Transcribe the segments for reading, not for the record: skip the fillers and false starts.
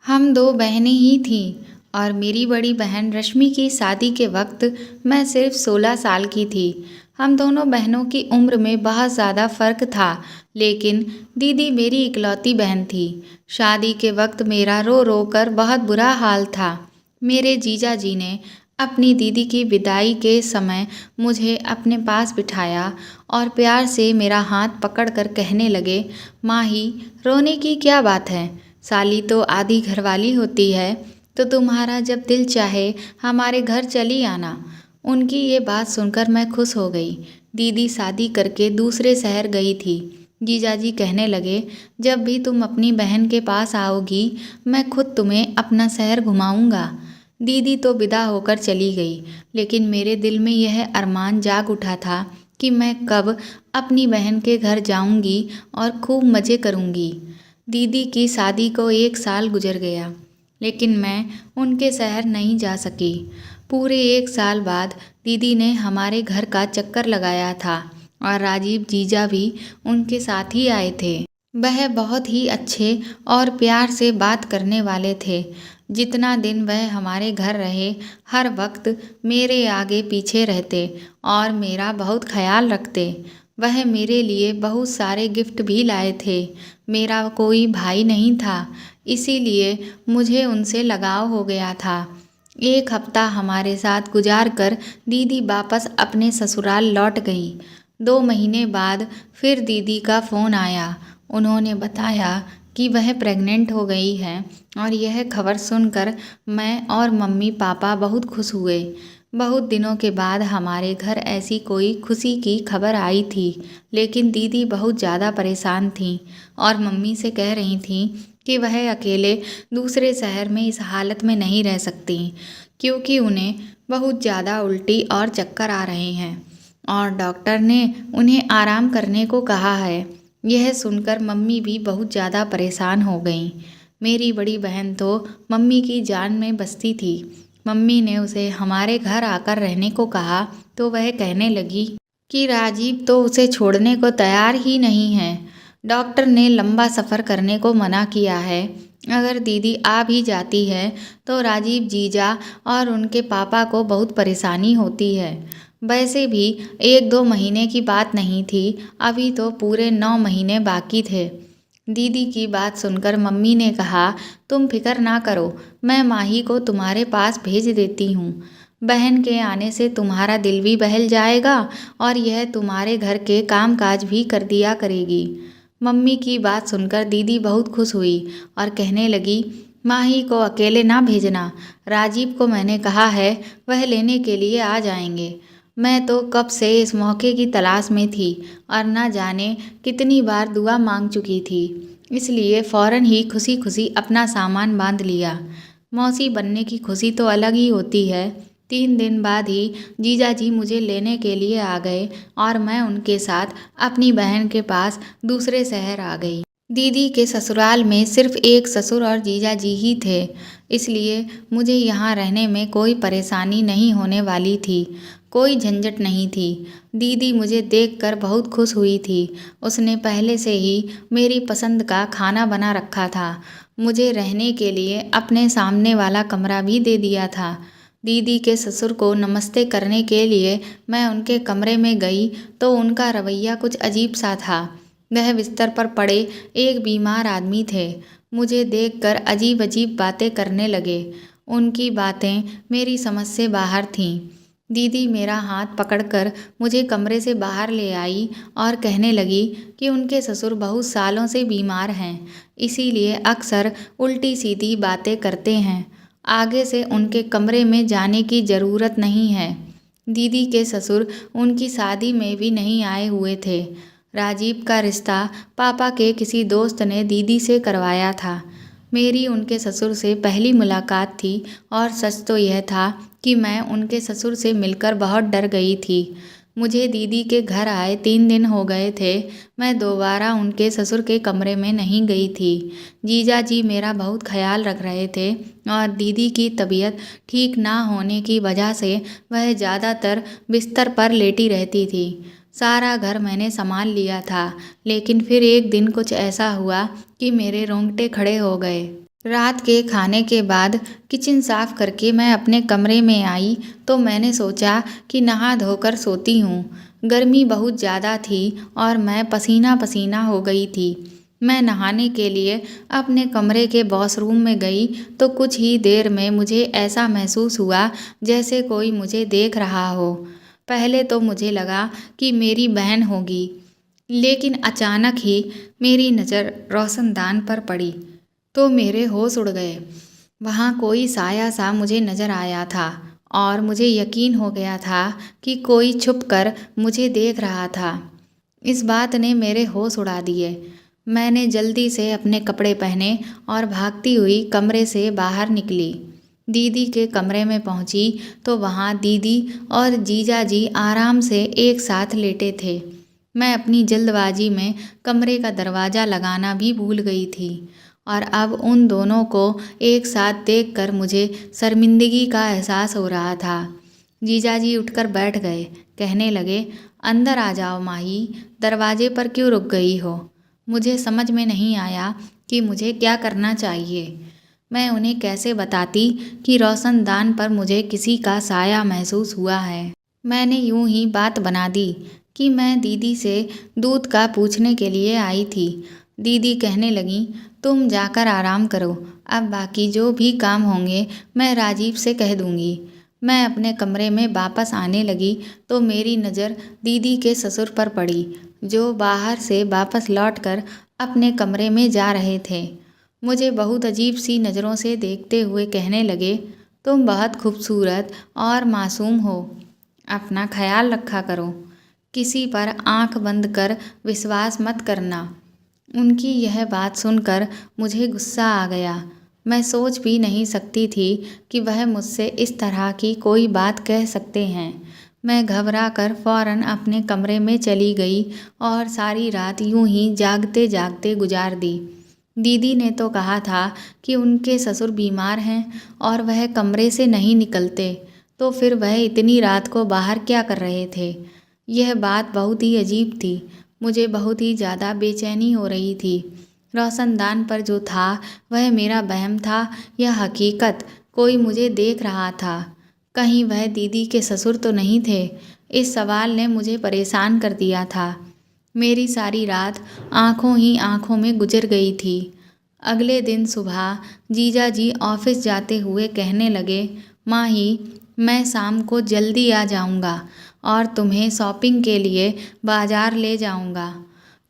हम दो बहनें ही थीं और मेरी बड़ी बहन रश्मि की शादी के वक्त मैं सिर्फ 16 साल की थी। हम दोनों बहनों की उम्र में बहुत ज़्यादा फ़र्क था, लेकिन दीदी मेरी इकलौती बहन थी। शादी के वक्त मेरा रो रो कर बहुत बुरा हाल था। मेरे जीजा जी ने अपनी दीदी की विदाई के समय मुझे अपने पास बिठाया और प्यार से मेरा हाथ पकड़कर कहने लगे, माही, रोने की क्या बात है? साली तो आधी घरवाली होती है, तो तुम्हारा जब दिल चाहे हमारे घर चली आना। उनकी ये बात सुनकर मैं खुश हो गई। दीदी शादी करके दूसरे शहर गई थी। जीजाजी कहने लगे, जब भी तुम अपनी बहन के पास आओगी, मैं खुद तुम्हें अपना शहर घुमाऊंगा। दीदी तो विदा होकर चली गई, लेकिन मेरे दिल में यह अरमान जाग उठा था कि मैं कब अपनी बहन के घर जाऊंगी और खूब मज़े करूंगी। दीदी की शादी को 1 साल गुजर गया, लेकिन मैं उनके शहर नहीं जा सकी। पूरे 1 साल बाद दीदी ने हमारे घर का चक्कर लगाया था और राजीव जीजा भी उनके साथ ही आए थे। वह बहुत ही अच्छे और प्यार से बात करने वाले थे। जितना दिन वह हमारे घर रहे, हर वक्त मेरे आगे पीछे रहते और मेरा बहुत ख्याल रखते। वह मेरे लिए बहुत सारे गिफ्ट भी लाए थे। मेरा कोई भाई नहीं था, इसीलिए मुझे उनसे लगाव हो गया था। 1 हफ्ता हमारे साथ गुजार कर दीदी वापस अपने ससुराल लौट गई। 2 महीने बाद फिर दीदी का फ़ोन आया। उन्होंने बताया कि वह प्रेग्नेंट हो गई है और यह खबर सुनकर मैं और मम्मी पापा बहुत खुश हुए। बहुत दिनों के बाद हमारे घर ऐसी कोई खुशी की खबर आई थी, लेकिन दीदी बहुत ज़्यादा परेशान थीं और मम्मी से कह रही थीं कि वह अकेले दूसरे शहर में इस हालत में नहीं रह सकती, क्योंकि उन्हें बहुत ज़्यादा उल्टी और चक्कर आ रहे हैं और डॉक्टर ने उन्हें आराम करने को कहा है। यह सुनकर मम्मी भी बहुत ज़्यादा परेशान हो गईं। मेरी बड़ी बहन तो मम्मी की जान में बसती थी। मम्मी ने उसे हमारे घर आकर रहने को कहा तो वह कहने लगी कि राजीव तो उसे छोड़ने को तैयार ही नहीं है। डॉक्टर ने लंबा सफ़र करने को मना किया है। अगर दीदी आ भी जाती है तो राजीव जीजा और उनके पापा को बहुत परेशानी होती है। वैसे भी 1-2 महीने की बात नहीं थी, अभी तो पूरे 9 महीने बाकी थे। दीदी की बात सुनकर मम्मी ने कहा, तुम फिक्र ना करो, मैं माही को तुम्हारे पास भेज देती हूँ। बहन के आने से तुम्हारा दिल भी बहल जाएगा और यह तुम्हारे घर के काम काज भी कर दिया करेगी। मम्मी की बात सुनकर दीदी बहुत खुश हुई और कहने लगी, माही को अकेले ना भेजना, राजीव को मैंने कहा है, वह लेने के लिए आ जाएंगे। मैं तो कब से इस मौके की तलाश में थी और न जाने कितनी बार दुआ मांग चुकी थी, इसलिए फ़ौरन ही खुशी खुशी अपना सामान बांध लिया। मौसी बनने की खुशी तो अलग ही होती है। 3 दिन बाद ही जीजा जी मुझे लेने के लिए आ गए और मैं उनके साथ अपनी बहन के पास दूसरे शहर आ गई। दीदी के ससुराल में सिर्फ एक ससुर और जीजा जी ही थे, इसलिए मुझे यहाँ रहने में कोई परेशानी नहीं होने वाली थी, कोई झंझट नहीं थी। दीदी मुझे देखकर बहुत खुश हुई थी। उसने पहले से ही मेरी पसंद का खाना बना रखा था। मुझे रहने के लिए अपने सामने वाला कमरा भी दे दिया था। दीदी के ससुर को नमस्ते करने के लिए मैं उनके कमरे में गई तो उनका रवैया कुछ अजीब सा था। वह बिस्तर पर पड़े एक बीमार आदमी थे। मुझे देखकर अजीब अजीब बातें करने लगे। उनकी बातें मेरी समझ से बाहर थीं। दीदी मेरा हाथ पकड़कर मुझे कमरे से बाहर ले आई और कहने लगी कि उनके ससुर बहुत सालों से बीमार हैं, इसीलिए अक्सर उल्टी सीधी बातें करते हैं। आगे से उनके कमरे में जाने की ज़रूरत नहीं है। दीदी के ससुर उनकी शादी में भी नहीं आए हुए थे। राजीव का रिश्ता पापा के किसी दोस्त ने दीदी से करवाया था। मेरी उनके ससुर से पहली मुलाकात थी और सच तो यह था कि मैं उनके ससुर से मिलकर बहुत डर गई थी। मुझे दीदी के घर आए 3 दिन हो गए थे। मैं दोबारा उनके ससुर के कमरे में नहीं गई थी। जीजा जी मेरा बहुत ख्याल रख रहे थे और दीदी की तबीयत ठीक ना होने की वजह से वह ज़्यादातर बिस्तर पर लेटी रहती थी। सारा घर मैंने संभाल लिया था, लेकिन फिर एक दिन कुछ ऐसा हुआ कि मेरे रोंगटे खड़े हो गए। रात के खाने के बाद किचन साफ करके मैं अपने कमरे में आई तो मैंने सोचा कि नहा धोकर सोती हूँ। गर्मी बहुत ज़्यादा थी और मैं पसीना पसीना हो गई थी। मैं नहाने के लिए अपने कमरे के वॉशरूम में गई तो कुछ ही देर में मुझे ऐसा महसूस हुआ जैसे कोई मुझे देख रहा हो। पहले तो मुझे लगा कि मेरी बहन होगी, लेकिन अचानक ही मेरी नज़र रोशनदान पर पड़ी तो मेरे होश उड़ गए। वहाँ कोई साया सा मुझे नज़र आया था और मुझे यकीन हो गया था कि कोई छुप कर मुझे देख रहा था। इस बात ने मेरे होश उड़ा दिए। मैंने जल्दी से अपने कपड़े पहने और भागती हुई कमरे से बाहर निकली। दीदी के कमरे में पहुंची तो वहाँ दीदी और जीजा जी आराम से एक साथ लेटे थे। मैं अपनी जल्दबाजी में कमरे का दरवाज़ा लगाना भी भूल गई थी और अब उन दोनों को एक साथ देखकर मुझे शर्मिंदगी का एहसास हो रहा था। जीजाजी उठकर बैठ गए, कहने लगे, अंदर आ जाओ माही, दरवाजे पर क्यों रुक गई हो? मुझे समझ में नहीं आया कि मुझे क्या करना चाहिए। मैं उन्हें कैसे बताती कि रोशनदान पर मुझे किसी का साया महसूस हुआ है। मैंने यूं ही बात बना दी कि मैं दीदी से दूध का पूछने के लिए आई थी। दीदी कहने लगी, तुम जाकर आराम करो, अब बाकी जो भी काम होंगे मैं राजीव से कह दूंगी। मैं अपने कमरे में वापस आने लगी तो मेरी नज़र दीदी के ससुर पर पड़ी, जो बाहर से वापस लौटकर अपने कमरे में जा रहे थे। मुझे बहुत अजीब सी नज़रों से देखते हुए कहने लगे, तुम बहुत खूबसूरत और मासूम हो, अपना ख्याल रखा करो, किसी पर आंख बंद कर विश्वास मत करना। उनकी यह बात सुनकर मुझे गुस्सा आ गया। मैं सोच भी नहीं सकती थी कि वह मुझसे इस तरह की कोई बात कह सकते हैं। मैं घबरा कर फ़ौरन अपने कमरे में चली गई और सारी रात यूं ही जागते जागते गुजार दी। दीदी ने तो कहा था कि उनके ससुर बीमार हैं और वह कमरे से नहीं निकलते, तो फिर वह इतनी रात को बाहर क्या कर रहे थे? यह बात बहुत ही अजीब थी। मुझे बहुत ही ज़्यादा बेचैनी हो रही थी। रोशनदान पर जो था वह मेरा वहम था या हकीकत? कोई मुझे देख रहा था। कहीं वह दीदी के ससुर तो नहीं थे? इस सवाल ने मुझे परेशान कर दिया था। मेरी सारी रात आँखों ही आँखों में गुजर गई थी। अगले दिन सुबह जीजा जी ऑफिस जाते हुए कहने लगे, माही, मैं शाम को जल्दी आ जाऊंगा और तुम्हें शॉपिंग के लिए बाजार ले जाऊंगा।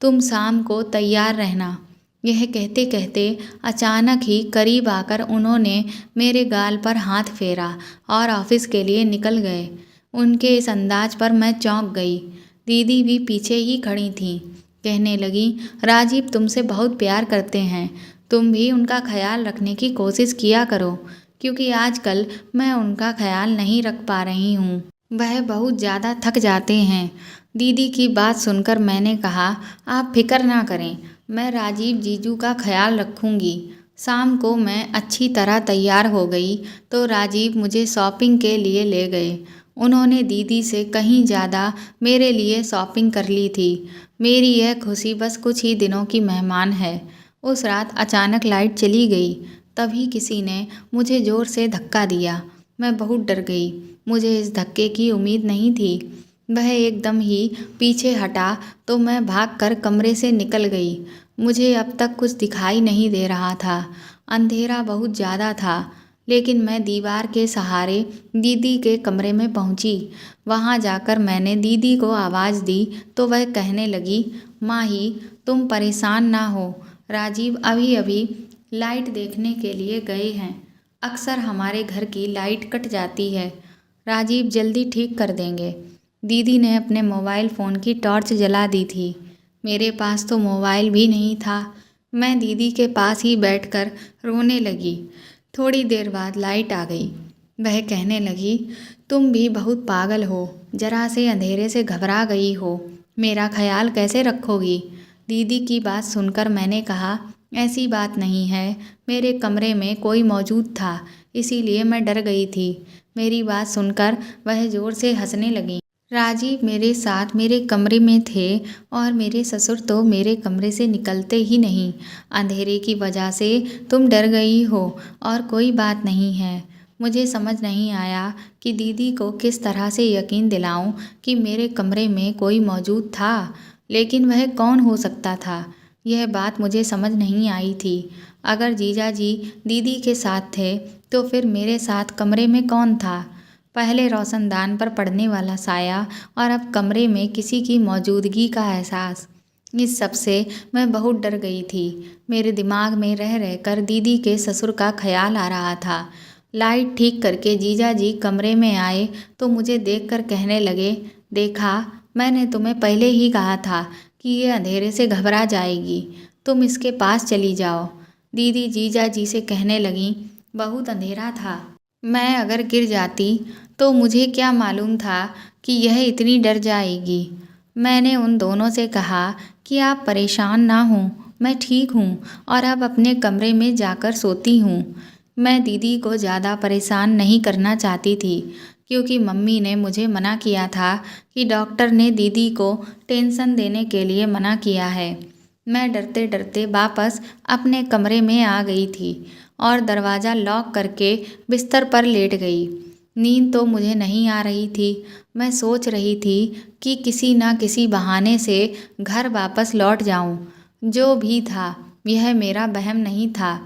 तुम शाम को तैयार रहना। यह कहते कहते अचानक ही करीब आकर उन्होंने मेरे गाल पर हाथ फेरा और ऑफिस के लिए निकल गए। उनके इस अंदाज पर मैं चौंक गई। दीदी भी पीछे ही खड़ी थीं। कहने लगी, राजीव तुमसे बहुत प्यार करते हैं, तुम भी उनका ख्याल रखने की कोशिश किया करो, क्योंकि आजकल मैं उनका ख्याल नहीं रख पा रही हूँ। वह बहुत ज़्यादा थक जाते हैं। दीदी की बात सुनकर मैंने कहा, आप फिक्र ना करें, मैं राजीव जीजू का ख्याल रखूँगी। शाम को मैं अच्छी तरह तैयार हो गई तो राजीव मुझे शॉपिंग के लिए ले गए। उन्होंने दीदी से कहीं ज़्यादा मेरे लिए शॉपिंग कर ली थी। मेरी यह खुशी बस कुछ ही दिनों की मेहमान है। उस रात अचानक लाइट चली गई। तभी किसी ने मुझे ज़ोर से धक्का दिया। मैं बहुत डर गई। मुझे इस धक्के की उम्मीद नहीं थी। वह एकदम ही पीछे हटा तो मैं भागकर कमरे से निकल गई। मुझे अब तक कुछ दिखाई नहीं दे रहा था। अंधेरा बहुत ज़्यादा था, लेकिन मैं दीवार के सहारे दीदी के कमरे में पहुंची। वहां जाकर मैंने दीदी को आवाज़ दी तो वह कहने लगी, माही, तुम परेशान ना हो, राजीव अभी अभी लाइट देखने के लिए गए हैं। अक्सर हमारे घर की लाइट कट जाती है, राजीव जल्दी ठीक कर देंगे। दीदी ने अपने मोबाइल फ़ोन की टॉर्च जला दी थी। मेरे पास तो मोबाइल भी नहीं था। मैं दीदी के पास ही बैठकर रोने लगी। थोड़ी देर बाद लाइट आ गई। वह कहने लगी, तुम भी बहुत पागल हो, जरा से अंधेरे से घबरा गई हो, मेरा ख्याल कैसे रखोगी? दीदी की बात सुनकर मैंने कहा, ऐसी बात नहीं है, मेरे कमरे में कोई मौजूद था, इसीलिए मैं डर गई थी। मेरी बात सुनकर वह ज़ोर से हंसने लगी। राजीव मेरे साथ मेरे कमरे में थे और मेरे ससुर तो मेरे कमरे से निकलते ही नहीं। अंधेरे की वजह से तुम डर गई हो और कोई बात नहीं है। मुझे समझ नहीं आया कि दीदी को किस तरह से यकीन दिलाऊं कि मेरे कमरे में कोई मौजूद था, लेकिन वह कौन हो सकता था, यह बात मुझे समझ नहीं आई थी। अगर जीजा जी दीदी के साथ थे तो फिर मेरे साथ कमरे में कौन था? पहले रोशनदान पर पड़ने वाला साया और अब कमरे में किसी की मौजूदगी का एहसास। इस सब से मैं बहुत डर गई थी। मेरे दिमाग में रह रहकर दीदी के ससुर का ख्याल आ रहा था। लाइट ठीक करके जीजा जी कमरे में आए तो मुझे देखकर कहने लगे, देखा, मैंने तुम्हें पहले ही कहा था कि ये अंधेरे से घबरा जाएगी, तुम इसके पास चली जाओ। दीदी जीजा जी से कहने लगीं, बहुत अंधेरा था, मैं अगर गिर जाती तो मुझे क्या मालूम था कि यह इतनी डर जाएगी। मैंने उन दोनों से कहा कि आप परेशान ना हों, मैं ठीक हूँ और अब अपने कमरे में जाकर सोती हूँ। मैं दीदी को ज़्यादा परेशान नहीं करना चाहती थी, क्योंकि मम्मी ने मुझे मना किया था कि डॉक्टर ने दीदी को टेंशन देने के लिए मना किया है। मैं डरते डरते वापस अपने कमरे में आ गई थी और दरवाज़ा लॉक करके बिस्तर पर लेट गई। नींद तो मुझे नहीं आ रही थी। मैं सोच रही थी कि किसी ना किसी बहाने से घर वापस लौट जाऊं। जो भी था, यह मेरा वहम नहीं था।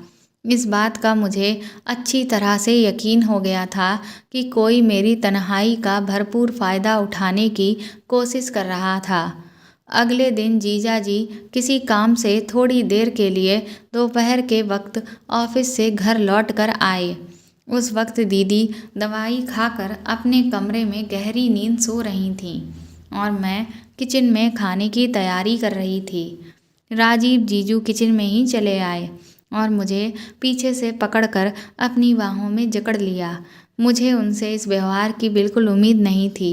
इस बात का मुझे अच्छी तरह से यकीन हो गया था कि कोई मेरी तन्हाई का भरपूर फ़ायदा उठाने की कोशिश कर रहा था। अगले दिन जीजा जी किसी काम से थोड़ी देर के लिए दोपहर के वक्त ऑफिस से घर लौट कर आए। उस वक्त दीदी दवाई खाकर अपने कमरे में गहरी नींद सो रही थीं और मैं किचन में खाने की तैयारी कर रही थी। राजीव जीजू किचन में ही चले आए और मुझे पीछे से पकड़कर अपनी बाहों में जकड़ लिया। मुझे उनसे इस व्यवहार की बिल्कुल उम्मीद नहीं थी।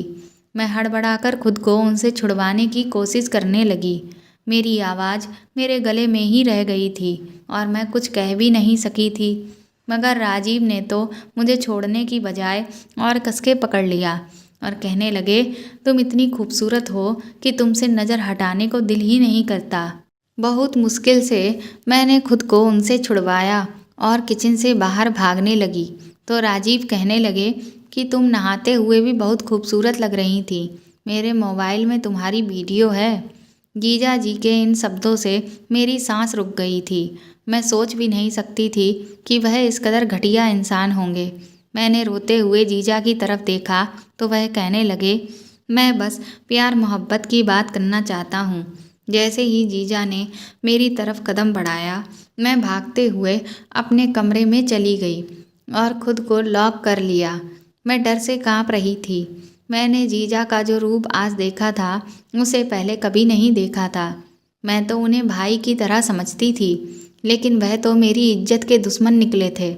मैं हड़बड़ाकर खुद को उनसे छुड़वाने की कोशिश करने लगी। मेरी आवाज़ मेरे गले में ही रह गई थी और मैं कुछ कह भी नहीं सकी थी। मगर राजीव ने तो मुझे छोड़ने की बजाय और कसके पकड़ लिया और कहने लगे, तुम इतनी खूबसूरत हो कि तुमसे नज़र हटाने को दिल ही नहीं करता। बहुत मुश्किल से मैंने खुद को उनसे छुड़वाया और किचन से बाहर भागने लगी तो राजीव कहने लगे कि तुम नहाते हुए भी बहुत खूबसूरत लग रही थी। मेरे मोबाइल में तुम्हारी वीडियो है। जीजा जी के इन शब्दों से मेरी सांस रुक गई थी। मैं सोच भी नहीं सकती थी कि वह इस कदर घटिया इंसान होंगे। मैंने रोते हुए जीजा की तरफ देखा तो वह कहने लगे, मैं बस प्यार मोहब्बत की बात करना चाहता हूँ। जैसे ही जीजा ने मेरी तरफ कदम बढ़ाया, मैं भागते हुए अपने कमरे में चली गई और खुद को लॉक कर लिया। मैं डर से कांप रही थी। मैंने जीजा का जो रूप आज देखा था, उसे पहले कभी नहीं देखा था। मैं तो उन्हें भाई की तरह समझती थी, लेकिन वह तो मेरी इज्जत के दुश्मन निकले थे।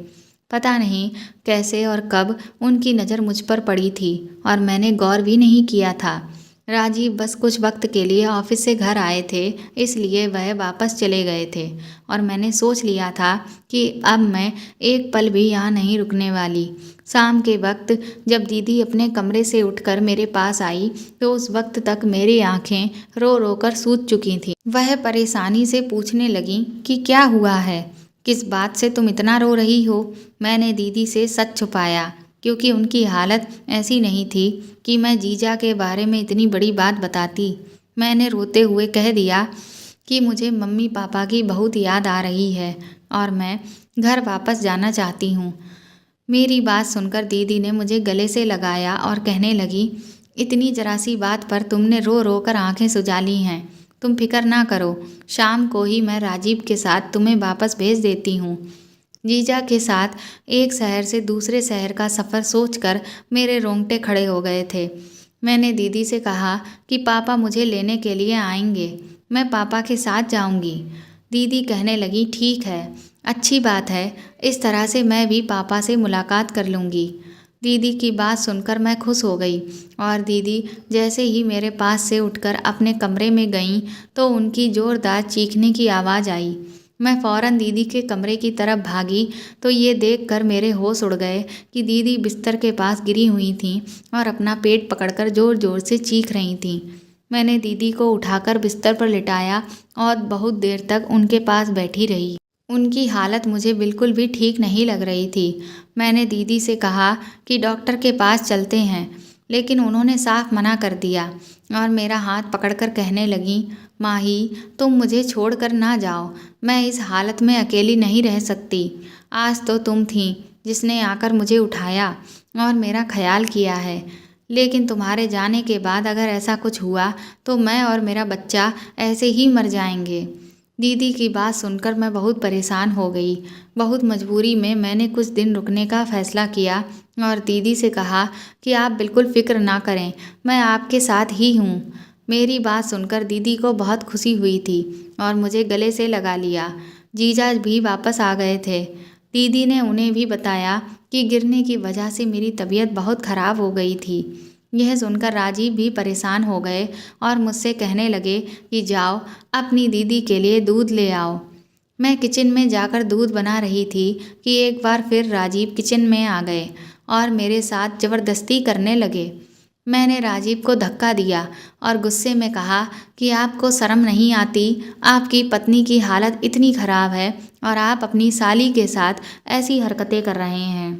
पता नहीं कैसे और कब उनकी नज़र मुझ पर पड़ी थी और मैंने गौर भी नहीं किया था। राजीव बस कुछ वक्त के लिए ऑफिस से घर आए थे, इसलिए वह वापस चले गए थे और मैंने सोच लिया था कि अब मैं एक पल भी यहाँ नहीं रुकने वाली। शाम के वक्त जब दीदी अपने कमरे से उठकर मेरे पास आई तो उस वक्त तक मेरी आंखें रो रो कर सूज चुकी थीं। वह परेशानी से पूछने लगी कि क्या हुआ है, किस बात से तुम इतना रो रही हो। मैंने दीदी से सच छुपाया, क्योंकि उनकी हालत ऐसी नहीं थी कि मैं जीजा के बारे में इतनी बड़ी बात बताती। मैंने रोते हुए कह दिया कि मुझे मम्मी पापा की बहुत याद आ रही है और मैं घर वापस जाना चाहती हूँ। मेरी बात सुनकर दीदी ने मुझे गले से लगाया और कहने लगी, इतनी जरा सी बात पर तुमने रो रो कर आँखें सुजा ली हैं। तुम फिक्र ना करो, शाम को ही मैं राजीव के साथ तुम्हें वापस भेज देती हूँ। जीजा के साथ एक शहर से दूसरे शहर का सफ़र सोचकर मेरे रोंगटे खड़े हो गए थे। मैंने दीदी से कहा कि पापा मुझे लेने के लिए आएंगे, मैं पापा के साथ जाऊंगी। दीदी कहने लगी, ठीक है, अच्छी बात है, इस तरह से मैं भी पापा से मुलाकात कर लूँगी। दीदी की बात सुनकर मैं खुश हो गई और दीदी जैसे ही मेरे पास से उठकर अपने कमरे में गईं तो उनकी ज़ोरदार चीखने की आवाज़ आई। मैं फ़ौरन दीदी के कमरे की तरफ भागी तो ये देखकर मेरे होश उड़ गए कि दीदी बिस्तर के पास गिरी हुई थीं और अपना पेट पकड़कर ज़ोर ज़ोर से चीख रही थीं। मैंने दीदी को उठाकर बिस्तर पर लिटाया और बहुत देर तक उनके पास बैठी रही। उनकी हालत मुझे बिल्कुल भी ठीक नहीं लग रही थी। मैंने दीदी से कहा कि डॉक्टर के पास चलते हैं, लेकिन उन्होंने साफ मना कर दिया और मेरा हाथ पकड़कर कहने लगीं, माही, तुम मुझे छोड़कर ना जाओ। मैं इस हालत में अकेली नहीं रह सकती। आज तो तुम थीं जिसने आकर मुझे उठाया और मेरा ख्याल किया है, लेकिन तुम्हारे जाने के बाद अगर ऐसा कुछ हुआ तो मैं और मेरा बच्चा ऐसे ही मर जाएंगे। दीदी की बात सुनकर मैं बहुत परेशान हो गई। बहुत मजबूरी में मैंने कुछ दिन रुकने का फ़ैसला किया और दीदी से कहा कि आप बिल्कुल फ़िक्र ना करें, मैं आपके साथ ही हूँ। मेरी बात सुनकर दीदी को बहुत खुशी हुई थी और मुझे गले से लगा लिया। जीजा भी वापस आ गए थे। दीदी ने उन्हें भी बताया कि गिरने की वजह से मेरी तबीयत बहुत ख़राब हो गई थी। यह सुनकर राजीव भी परेशान हो गए और मुझसे कहने लगे कि जाओ अपनी दीदी के लिए दूध ले आओ। मैं किचन में जाकर दूध बना रही थी कि एक बार फिर राजीव किचन में आ गए और मेरे साथ ज़बरदस्ती करने लगे। मैंने राजीव को धक्का दिया और गुस्से में कहा कि आपको शर्म नहीं आती? आपकी पत्नी की हालत इतनी ख़राब है और आप अपनी साली के साथ ऐसी हरकतें कर रहे हैं।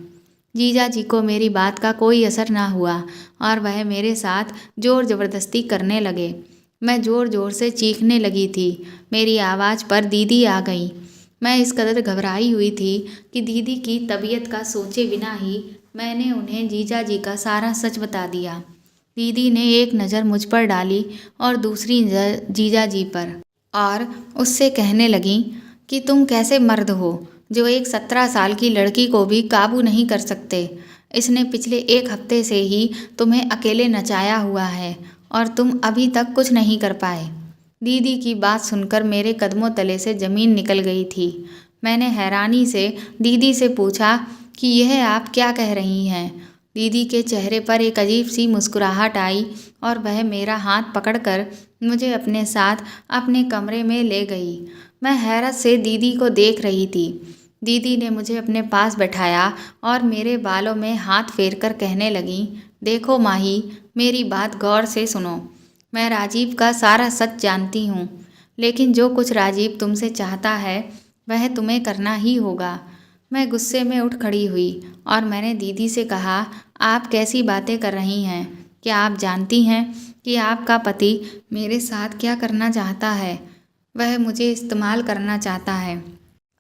जीजा जी को मेरी बात का कोई असर ना हुआ और वह मेरे साथ ज़ोर ज़बरदस्ती करने लगे। मैं ज़ोर ज़ोर से चीखने लगी थी। मेरी आवाज़ पर दीदी आ गई। मैं इस कदर घबराई हुई थी कि दीदी की तबीयत का सोचे बिना ही मैंने उन्हें जीजा जी का सारा सच बता दिया। दीदी ने एक नज़र मुझ पर डाली और दूसरी नज़र जीजा जी पर और उससे कहने लगी कि तुम कैसे मर्द हो जो एक 17 साल की लड़की को भी काबू नहीं कर सकते। इसने पिछले 1 हफ्ते से ही तुम्हें अकेले नचाया हुआ है और तुम अभी तक कुछ नहीं कर पाए। दीदी की बात सुनकर मेरे कदमों तले से ज़मीन निकल गई थी। मैंने हैरानी से दीदी से पूछा कि यह आप क्या कह रही हैं। दीदी के चेहरे पर एक अजीब सी मुस्कुराहट आई और वह मेरा हाथ पकड़कर मुझे अपने साथ अपने कमरे में ले गई। मैं हैरत से दीदी को देख रही थी। दीदी ने मुझे अपने पास बैठाया और मेरे बालों में हाथ फेरकर कहने लगी, देखो माही, मेरी बात गौर से सुनो। मैं राजीव का सारा सच जानती हूँ, लेकिन जो कुछ राजीव तुमसे चाहता है वह तुम्हें करना ही होगा। मैं गुस्से में उठ खड़ी हुई और मैंने दीदी से कहा, आप कैसी बातें कर रही हैं? क्या आप जानती हैं कि आपका पति मेरे साथ क्या करना चाहता है? वह मुझे इस्तेमाल करना चाहता है।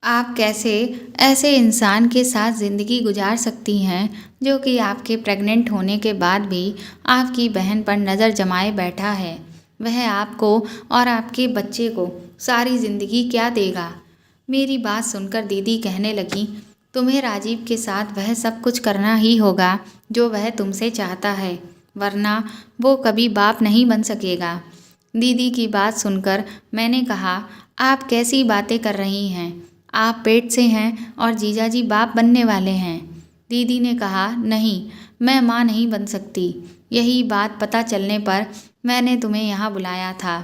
आप कैसे ऐसे इंसान के साथ ज़िंदगी गुजार सकती हैं जो कि आपके प्रेग्नेंट होने के बाद भी आपकी बहन पर नज़र जमाए बैठा है? वह आपको और आपके बच्चे को सारी ज़िंदगी क्या देगा? मेरी बात सुनकर दीदी कहने लगी, तुम्हें राजीव के साथ वह सब कुछ करना ही होगा जो वह तुमसे चाहता है, वरना वो कभी बाप नहीं बन सकेगा। दीदी की बात सुनकर मैंने कहा, आप कैसी बातें कर रही हैं? आप पेट से हैं और जीजाजी बाप बनने वाले हैं। दीदी ने कहा, नहीं, मैं माँ नहीं बन सकती। यही बात पता चलने पर मैंने तुम्हें यहाँ बुलाया था,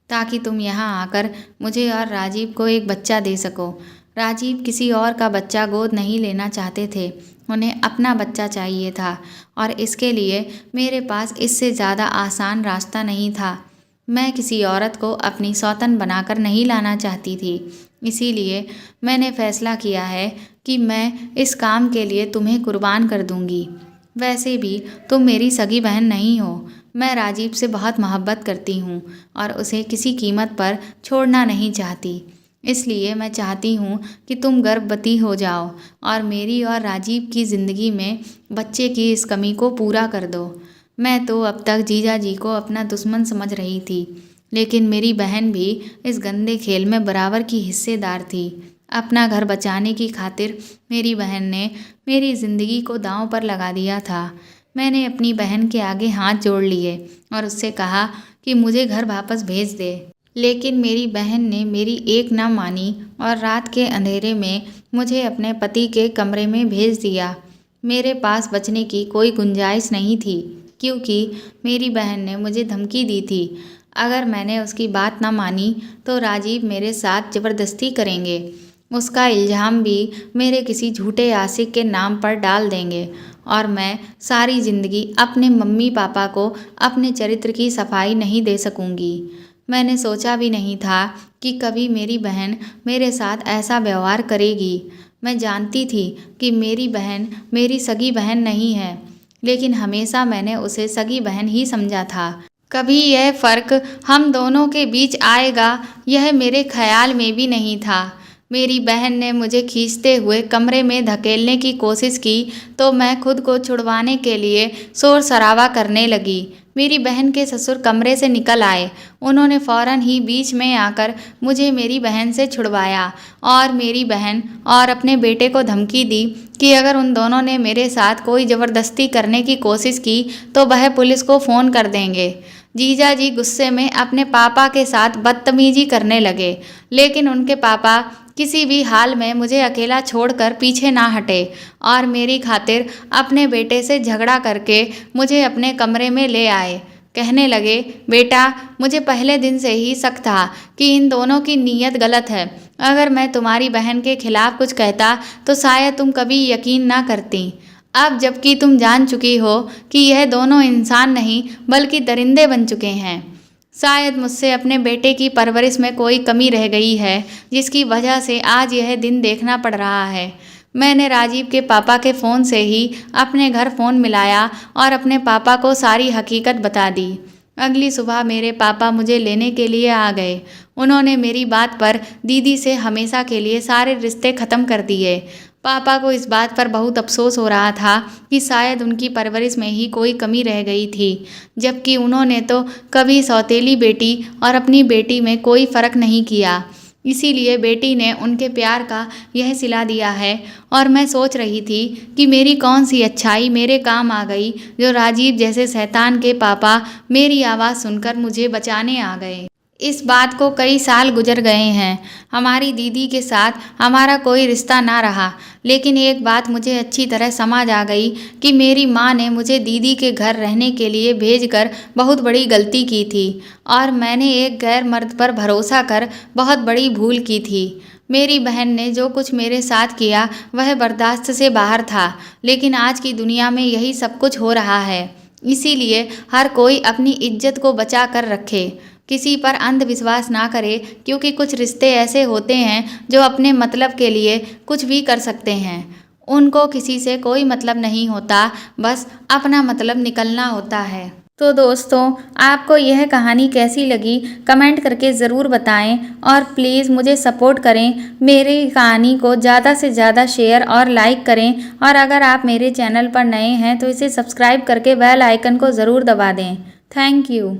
ताकि तुम यहाँ आकर मुझे और राजीव को एक बच्चा दे सको। राजीव किसी और का बच्चा गोद नहीं लेना चाहते थे, उन्हें अपना बच्चा चाहिए था और इसके लिए मेरे पास इससे ज़्यादा आसान रास्ता नहीं था। मैं किसी औरत को अपनी सौतन बनाकर नहीं लाना चाहती थी, इसीलिए मैंने फ़ैसला किया है कि मैं इस काम के लिए तुम्हें कुर्बान कर दूंगी। वैसे भी तुम मेरी सगी बहन नहीं हो। मैं राजीव से बहुत मोहब्बत करती हूँ और उसे किसी कीमत पर छोड़ना नहीं चाहती। इसलिए मैं चाहती हूँ कि तुम गर्भवती हो जाओ और मेरी और राजीव की ज़िंदगी में बच्चे की इस कमी को पूरा कर दो। मैं तो अब तक जीजा जी को अपना दुश्मन समझ रही थी, लेकिन मेरी बहन भी इस गंदे खेल में बराबर की हिस्सेदार थी। अपना घर बचाने की खातिर मेरी बहन ने मेरी ज़िंदगी को दांव पर लगा दिया था। मैंने अपनी बहन के आगे हाथ जोड़ लिए और उससे कहा कि मुझे घर वापस भेज दे, लेकिन मेरी बहन ने मेरी एक ना मानी और रात के अंधेरे में मुझे अपने पति के कमरे में भेज दिया। मेरे पास बचने की कोई गुंजाइश नहीं थी, क्योंकि मेरी बहन ने मुझे धमकी दी थी, अगर मैंने उसकी बात ना मानी तो राजीव मेरे साथ ज़बरदस्ती करेंगे। उसका इल्ज़ाम भी मेरे किसी झूठे आशिक के नाम पर डाल देंगे और मैं सारी ज़िंदगी अपने मम्मी पापा को अपने चरित्र की सफाई नहीं दे सकूंगी। मैंने सोचा भी नहीं था कि कभी मेरी बहन मेरे साथ ऐसा व्यवहार करेगी। मैं जानती थी कि मेरी बहन मेरी सगी बहन नहीं है, लेकिन हमेशा मैंने उसे सगी बहन ही समझा था। कभी यह फ़र्क हम दोनों के बीच आएगा, यह मेरे ख्याल में भी नहीं था। मेरी बहन ने मुझे खींचते हुए कमरे में धकेलने की कोशिश की तो मैं खुद को छुड़वाने के लिए शोर शराबा करने लगी। मेरी बहन के ससुर कमरे से निकल आए। उन्होंने फ़ौरन ही बीच में आकर मुझे मेरी बहन से छुड़वाया और मेरी बहन और अपने बेटे को धमकी दी कि अगर उन दोनों ने मेरे साथ कोई ज़बरदस्ती करने की कोशिश की तो वह पुलिस को फ़ोन कर देंगे। जीजा जी गुस्से में अपने पापा के साथ बदतमीजी करने लगे, लेकिन उनके पापा किसी भी हाल में मुझे अकेला छोड़कर पीछे ना हटे और मेरी खातिर अपने बेटे से झगड़ा करके मुझे अपने कमरे में ले आए। कहने लगे, बेटा, मुझे पहले दिन से ही शक था कि इन दोनों की नीयत गलत है। अगर मैं तुम्हारी बहन के खिलाफ कुछ कहता तो शायद तुम कभी यकीन ना करती। अब जबकि तुम जान चुकी हो कि यह दोनों इंसान नहीं बल्कि दरिंदे बन चुके हैं, शायद मुझसे अपने बेटे की परवरिश में कोई कमी रह गई है जिसकी वजह से आज यह दिन देखना पड़ रहा है। मैंने राजीव के पापा के फ़ोन से ही अपने घर फ़ोन मिलाया और अपने पापा को सारी हकीकत बता दी। अगली सुबह मेरे पापा मुझे लेने के लिए आ गए। उन्होंने मेरी बात पर दीदी से हमेशा के लिए सारे रिश्ते ख़त्म कर दिए। पापा को इस बात पर बहुत अफसोस हो रहा था कि शायद उनकी परवरिश में ही कोई कमी रह गई थी, जबकि उन्होंने तो कभी सौतेली बेटी और अपनी बेटी में कोई फ़र्क नहीं किया। इसीलिए बेटी ने उनके प्यार का यह सिला दिया है और मैं सोच रही थी कि मेरी कौन सी अच्छाई मेरे काम आ गई जो राजीव जैसे शैतान के पापा मेरी आवाज़ सुनकर मुझे बचाने आ गए। इस बात को कई साल गुजर गए हैं। हमारी दीदी के साथ हमारा कोई रिश्ता ना रहा, लेकिन एक बात मुझे अच्छी तरह समझ आ गई कि मेरी माँ ने मुझे दीदी के घर रहने के लिए भेजकर बहुत बड़ी गलती की थी और मैंने एक गैर मर्द पर भरोसा कर बहुत बड़ी भूल की थी। मेरी बहन ने जो कुछ मेरे साथ किया वह बर्दाश्त से बाहर था, लेकिन आज की दुनिया में यही सब कुछ हो रहा है। इसीलिए हर कोई अपनी इज्जत को बचा कर रखे, किसी पर अंधविश्वास ना करे, क्योंकि कुछ रिश्ते ऐसे होते हैं जो अपने मतलब के लिए कुछ भी कर सकते हैं। उनको किसी से कोई मतलब नहीं होता, बस अपना मतलब निकलना होता है। तो दोस्तों, आपको यह कहानी कैसी लगी कमेंट करके ज़रूर बताएं और प्लीज़ मुझे सपोर्ट करें। मेरी कहानी को ज़्यादा से ज़्यादा शेयर और लाइक करें और अगर आप मेरे चैनल पर नए हैं तो इसे सब्सक्राइब करके बेल आइकन को ज़रूर दबा दें। Thank you.